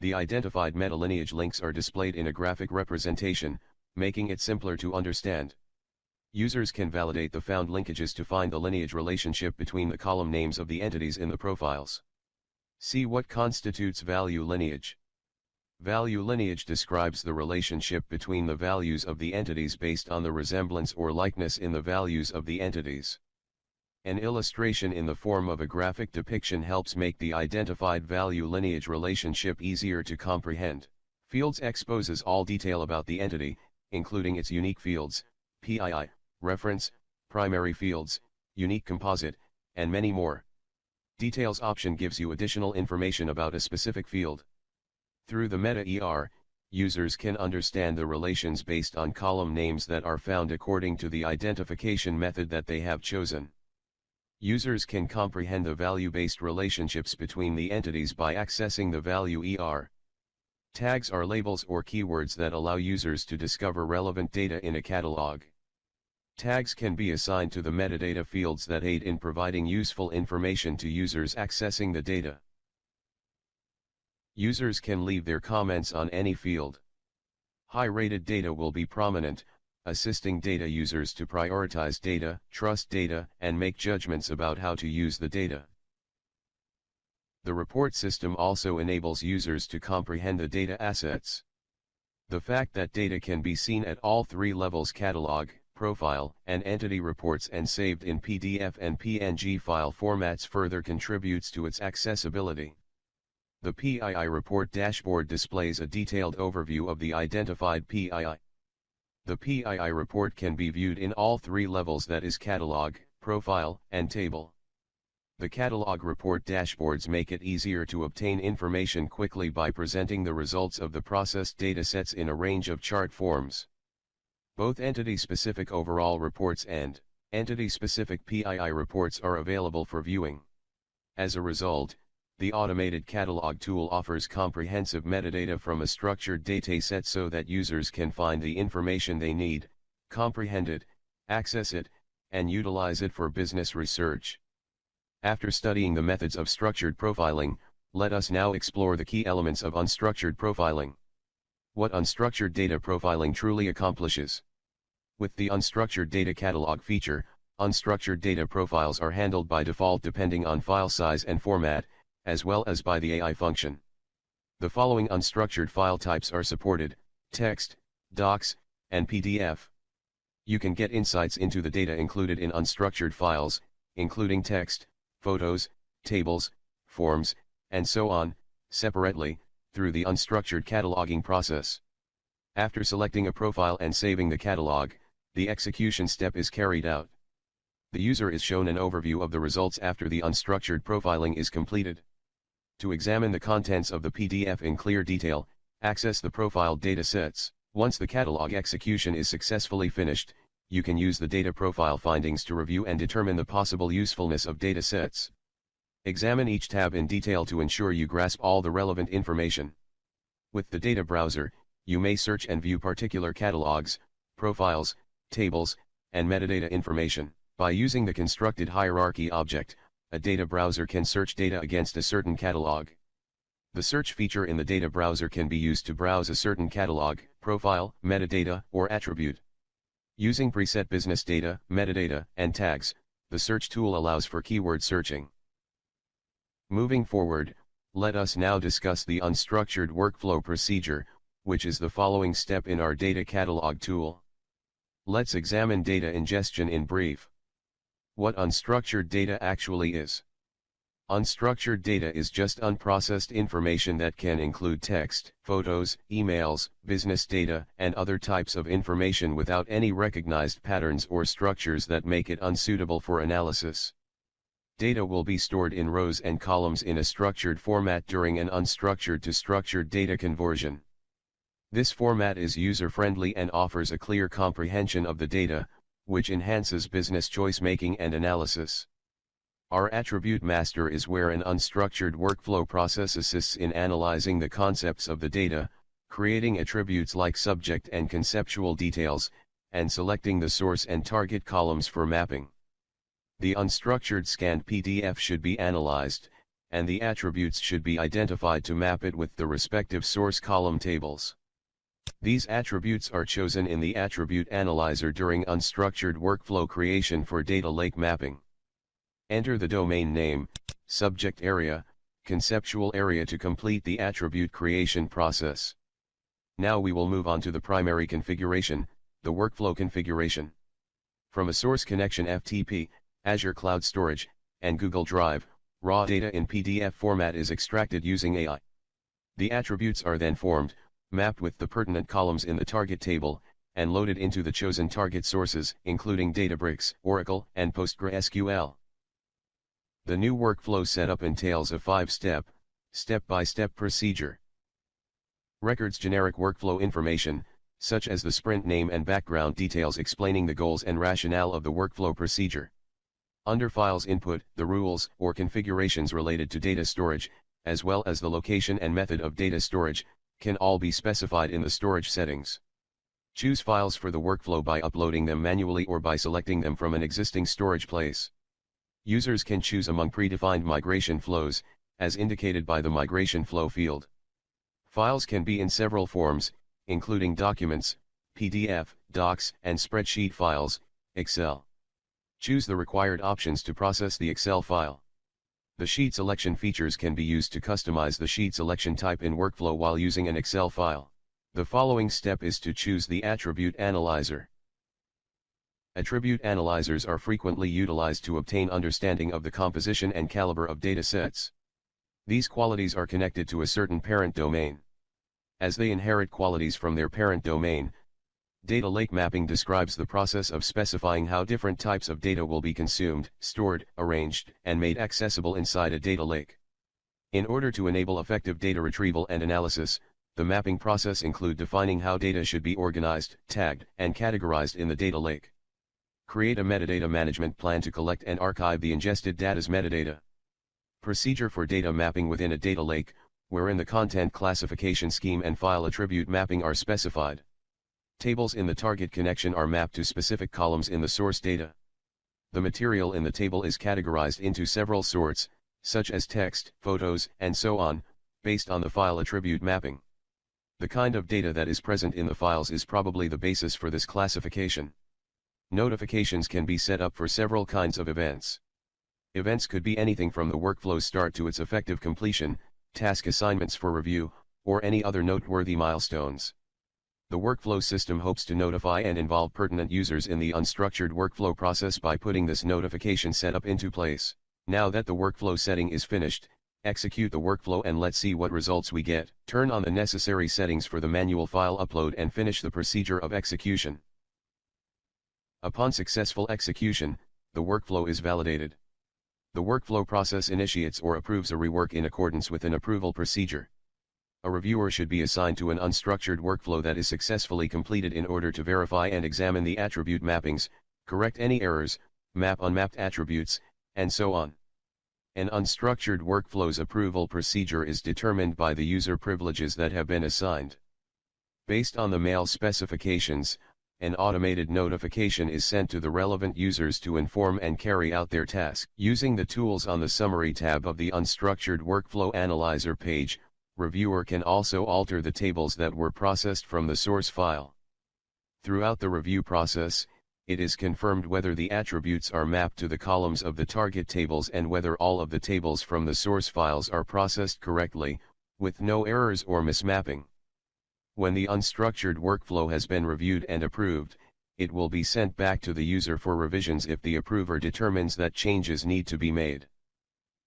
The identified metalineage links are displayed in a graphic representation, making it simpler to understand. Users can validate the found linkages to find the lineage relationship between the column names of the entities in the profiles. See what constitutes value lineage. Value lineage describes the relationship between the values of the entities based on the resemblance or likeness in the values of the entities. An illustration in the form of a graphic depiction helps make the identified value lineage relationship easier to comprehend. Fields exposes all detail about the entity, including its unique fields, PII, reference, primary fields, unique composite, and many more. Details option gives you additional information about a specific field. Through the meta users can understand the relations based on column names that are found according to the identification method that they have chosen. Users can comprehend the value-based relationships between the entities by accessing the value Tags are labels or keywords that allow users to discover relevant data in a catalog. Tags can be assigned to the metadata fields that aid in providing useful information to users accessing the data. Users can leave their comments on any field. High-rated data will be prominent, assisting data users to prioritize data, trust data, and make judgments about how to use the data. The report system also enables users to comprehend the data assets. The fact that data can be seen at all three levels: catalog, profile, and entity reports, and saved in PDF and PNG file formats further contributes to its accessibility. The PII report dashboard displays a detailed overview of the identified PII. The PII report can be viewed in all three levels, that is catalog, profile, and table. The catalog report dashboards make it easier to obtain information quickly by presenting the results of the processed datasets in a range of chart forms. Both entity-specific overall reports and entity-specific PII reports are available for viewing. As a result, the automated catalog tool offers comprehensive metadata from a structured dataset so that users can find the information they need, comprehend it, access it, and utilize it for business research. After studying the methods of structured profiling, let us now explore the key elements of unstructured profiling. What unstructured data profiling truly accomplishes. With the unstructured data catalog feature, unstructured data profiles are handled by default depending on file size and format, as well as by the AI function. The following unstructured file types are supported: text, docs, and PDF. You can get insights into the data included in unstructured files, including text, photos, tables, forms, and so on, separately, through the unstructured cataloging process. After selecting a profile and saving the catalog, the execution step is carried out. The user is shown an overview of the results after the unstructured profiling is completed. To examine the contents of the PDF in clear detail, access the profiled datasets. Once the catalog execution is successfully finished, you can use the data profile findings to review and determine the possible usefulness of data sets. Examine each tab in detail to ensure you grasp all the relevant information. With the data browser, you may search and view particular catalogs, profiles, tables, and metadata information. By using the constructed hierarchy object, a data browser can search data against a certain catalog. The search feature in the data browser can be used to browse a certain catalog, profile, metadata, or attribute. Using preset business data, metadata, and tags, the search tool allows for keyword searching. Moving forward, let us now discuss the unstructured workflow procedure, which is the following step in our data catalog tool. Let's examine data ingestion in brief. What unstructured data actually is. Unstructured data is just unprocessed information that can include text, photos, emails, business data, and other types of information without any recognized patterns or structures that make it unsuitable for analysis. Data will be stored in rows and columns in a structured format during an unstructured to structured data conversion. This format is user-friendly and offers a clear comprehension of the data, which enhances business choice-making and analysis. Our attribute master is where an unstructured workflow process assists in analyzing the concepts of the data, creating attributes like subject and conceptual details, and selecting the source and target columns for mapping. The unstructured scanned PDF should be analyzed, and the attributes should be identified to map it with the respective source column tables. These attributes are chosen in the attribute analyzer during unstructured workflow creation for data lake mapping. Enter the domain name, subject area, conceptual area to complete the attribute creation process. Now we will move on to the primary configuration, the workflow configuration. From a source connection FTP, Azure Cloud Storage, and Google Drive, raw data in PDF format is extracted using AI. The attributes are then formed, mapped with the pertinent columns in the target table, and loaded into the chosen target sources, including Databricks, Oracle, and PostgreSQL. The new workflow setup entails a 5-step, step-by-step procedure. Records generic workflow information, such as the sprint name and background details explaining the goals and rationale of the workflow procedure. Under Files input, the rules or configurations related to data storage, as well as the location and method of data storage, can all be specified in the storage settings. Choose files for the workflow by uploading them manually or by selecting them from an existing storage place. Users can choose among predefined migration flows, as indicated by the migration flow field. Files can be in several forms, including documents, PDF, docs, and spreadsheet files, Excel. Choose the required options to process the Excel file. The sheet selection features can be used to customize the sheet selection type in workflow while using an Excel file. The following step is to choose the attribute analyzer. Attribute analyzers are frequently utilized to obtain understanding of the composition and caliber of data sets. These qualities are connected to a certain parent domain. As they inherit qualities from their parent domain, data lake mapping describes the process of specifying how different types of data will be consumed, stored, arranged, and made accessible inside a data lake. In order to enable effective data retrieval and analysis, the mapping process includes defining how data should be organized, tagged, and categorized in the data lake. Create a metadata management plan to collect and archive the ingested data's metadata. Procedure for data mapping within a data lake, wherein the content classification scheme and file attribute mapping are specified. Tables in the target connection are mapped to specific columns in the source data. The material in the table is categorized into several sorts, such as text, photos, and so on, based on the file attribute mapping. The kind of data that is present in the files is probably the basis for this classification. Notifications can be set up for several kinds of events. Events could be anything from the workflow's start to its effective completion, task assignments for review, or any other noteworthy milestones. The workflow system hopes to notify and involve pertinent users in the unstructured workflow process by putting this notification setup into place. Now that the workflow setting is finished, execute the workflow and let's see what results we get. Turn on the necessary settings for the manual file upload and finish the procedure of execution. Upon successful execution, the workflow is validated. The workflow process initiates or approves a rework in accordance with an approval procedure. A reviewer should be assigned to an unstructured workflow that is successfully completed in order to verify and examine the attribute mappings, correct any errors, map unmapped attributes, and so on. An unstructured workflow's approval procedure is determined by the user privileges that have been assigned. Based on the mail specifications, an automated notification is sent to the relevant users to inform and carry out their task. Using the tools on the Summary tab of the Unstructured Workflow Analyzer page, reviewer can also alter the tables that were processed from the source file. Throughout the review process, it is confirmed whether the attributes are mapped to the columns of the target tables and whether all of the tables from the source files are processed correctly, with no errors or mismapping. When the unstructured workflow has been reviewed and approved, it will be sent back to the user for revisions if the approver determines that changes need to be made.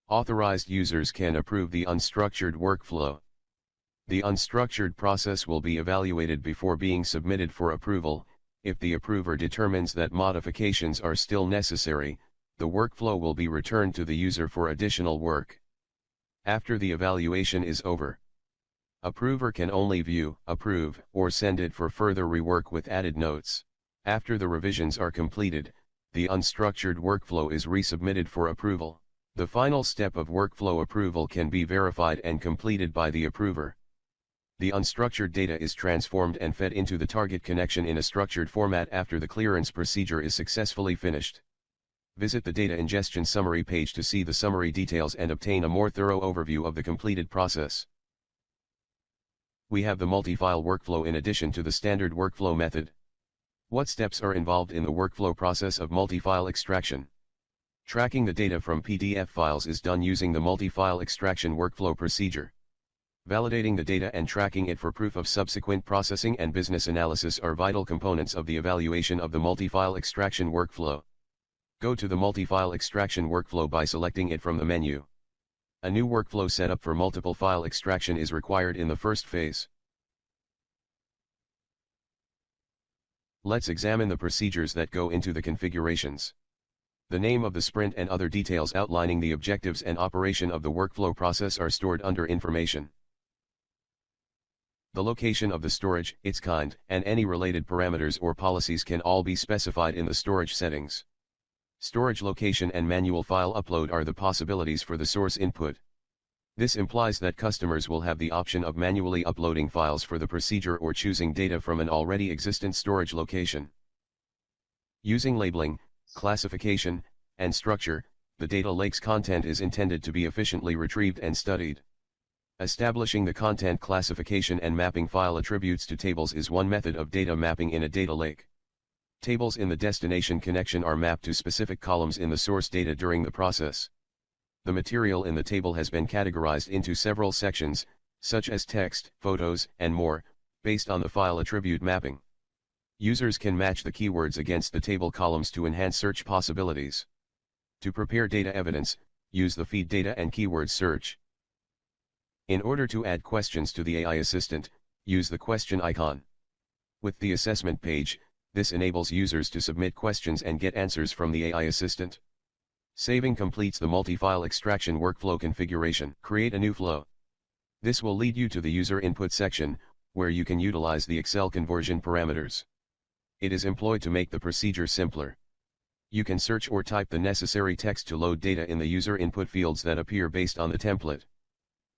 Authorized users can approve the unstructured workflow. The unstructured process will be evaluated before being submitted for approval. If the approver determines that modifications are still necessary, the workflow will be returned to the user for additional work. After the evaluation is over, approver can only view, approve, or send it for further rework with added notes. After the revisions are completed, the unstructured workflow is resubmitted for approval. The final step of workflow approval can be verified and completed by the approver. The unstructured data is transformed and fed into the target connection in a structured format after the clearance procedure is successfully finished. Visit the Data Ingestion Summary page to see the summary details and obtain a more thorough overview of the completed process. We have the multi-file workflow in addition to the standard workflow method. What steps are involved in the workflow process of multi-file extraction? Tracking the data from PDF files is done using the multi-file extraction workflow procedure. Validating the data and tracking it for proof of subsequent processing and business analysis are vital components of the evaluation of the multi-file extraction workflow. Go to the multi-file extraction workflow by selecting it from the menu. A new workflow setup for multiple file extraction is required in the first phase. Let's examine the procedures that go into the configurations. The name of the sprint and other details outlining the objectives and operation of the workflow process are stored under Information. The location of the storage, its kind, and any related parameters or policies can all be specified in the storage settings. Storage location and manual file upload are the possibilities for the source input. This implies that customers will have the option of manually uploading files for the procedure or choosing data from an already existent storage location. Using labeling, classification, and structure, the data lake's content is intended to be efficiently retrieved and studied. Establishing the content classification and mapping file attributes to tables is one method of data mapping in a data lake. Tables in the destination connection are mapped to specific columns in the source data during the process. The material in the table has been categorized into several sections, such as text, photos, and more, based on the file attribute mapping. Users can match the keywords against the table columns to enhance search possibilities. To prepare data evidence, use the feed data and keyword search. In order to add questions to the AI assistant, use the question icon. With the assessment page, this enables users to submit questions and get answers from the AI assistant. Saving completes the multi-file extraction workflow configuration. Create a new flow. This will lead you to the user input section, where you can utilize the Excel conversion parameters. It is employed to make the procedure simpler. You can search or type the necessary text to load data in the user input fields that appear based on the template.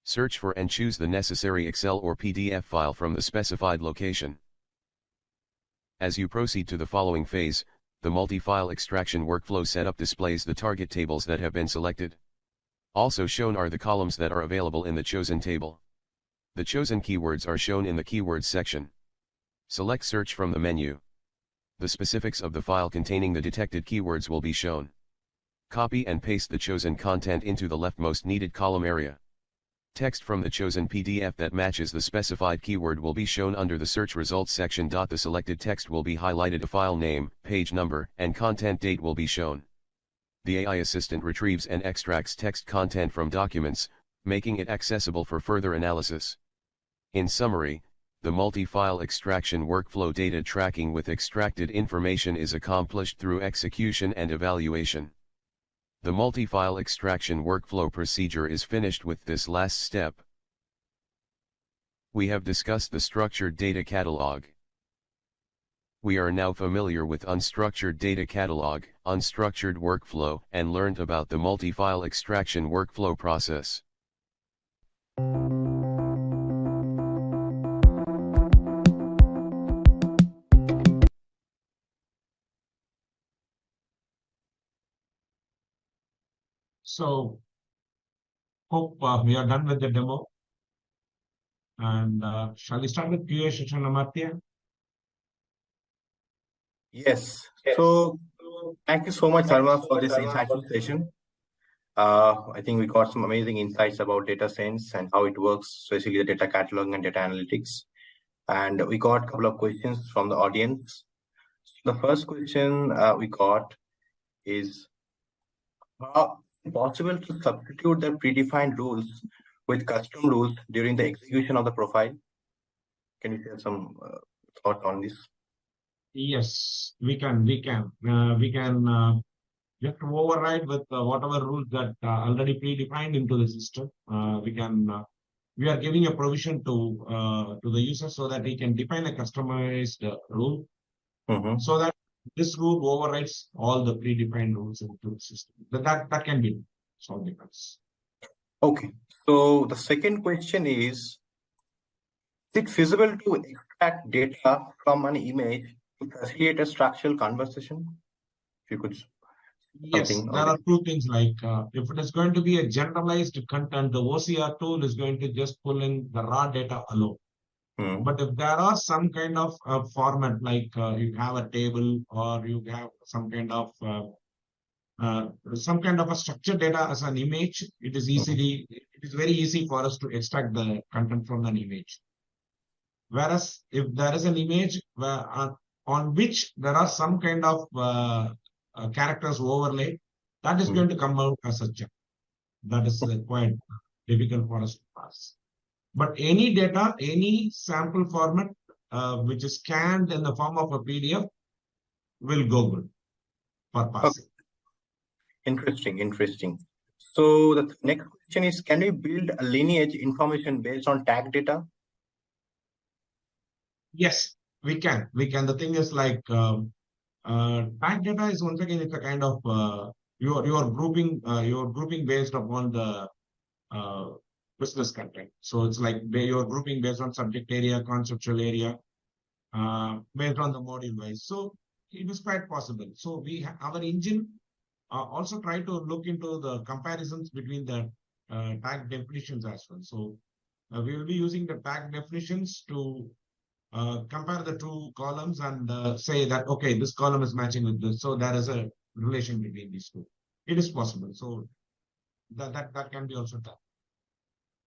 Search for and choose the necessary Excel or PDF file from the specified location. As you proceed to the following phase, the multi-file extraction workflow setup displays the target tables that have been selected. Also shown are the columns that are available in the chosen table. The chosen keywords are shown in the Keywords section. Select Search from the menu. The specifics of the file containing the detected keywords will be shown. Copy and paste the chosen content into the leftmost needed column area. Text from the chosen PDF that matches the specified keyword will be shown under the search results section. The selected text will be highlighted. A file name, page number, and content date will be shown. The AI assistant retrieves and extracts text content from documents, making it accessible for further analysis. In summary, the multi-file extraction workflow data tracking with extracted information is accomplished through execution and evaluation. The multi-file extraction workflow procedure is finished with this last step. We have discussed the structured data catalog. We are now familiar with unstructured data catalog, unstructured workflow, and learned about the multi-file extraction workflow process. So, hope we are done with the demo. And shall we start with QA session, Amartya? Yes. So thank you so much, Sarma, for this insightful session. I think we got some amazing insights about dataZense and how it works, especially the data cataloging and data analytics. And we got a couple of questions from the audience. So the first question we got is, how is it possible to substitute the predefined rules with custom rules during the execution of the profile? Can you share some thoughts on this? Yes, we can. Just override with whatever rules that are already predefined into the system. We are giving a provision to the user so that he can define a customized rule, so that this rule overrides all the predefined rules into the system. That can be solved. Okay. So the second question is it feasible to extract data from an image to facilitate a structural conversation? If you could. Yes, there are two things like if it is going to be a generalized content, the OCR tool is going to just pull in the raw data alone. But if there are some kind of format, like you have a table or you have some kind of a structured data as an image, it is very easy for us to extract the content from an image. Whereas if there is an image on which there are some kind of characters overlay, that is going to come out as a gem. That is quite difficult for us to pass. But any data, any sample format which is scanned in the form of a PDF will go good for passing. Okay. Interesting. So the next question is, can we build a lineage information based on tag data? Yes, we can. The thing is like tag data is once again, it's a kind of your grouping based upon the business content. So it's like you're grouping based on subject area, conceptual area, based on the module wise. So it is quite possible. So our engine also try to look into the comparisons between the tag definitions as well. So we will be using the tag definitions to compare the two columns and say that, okay, this column is matching with this. So there is a relation between these two. It is possible. So that can be also done.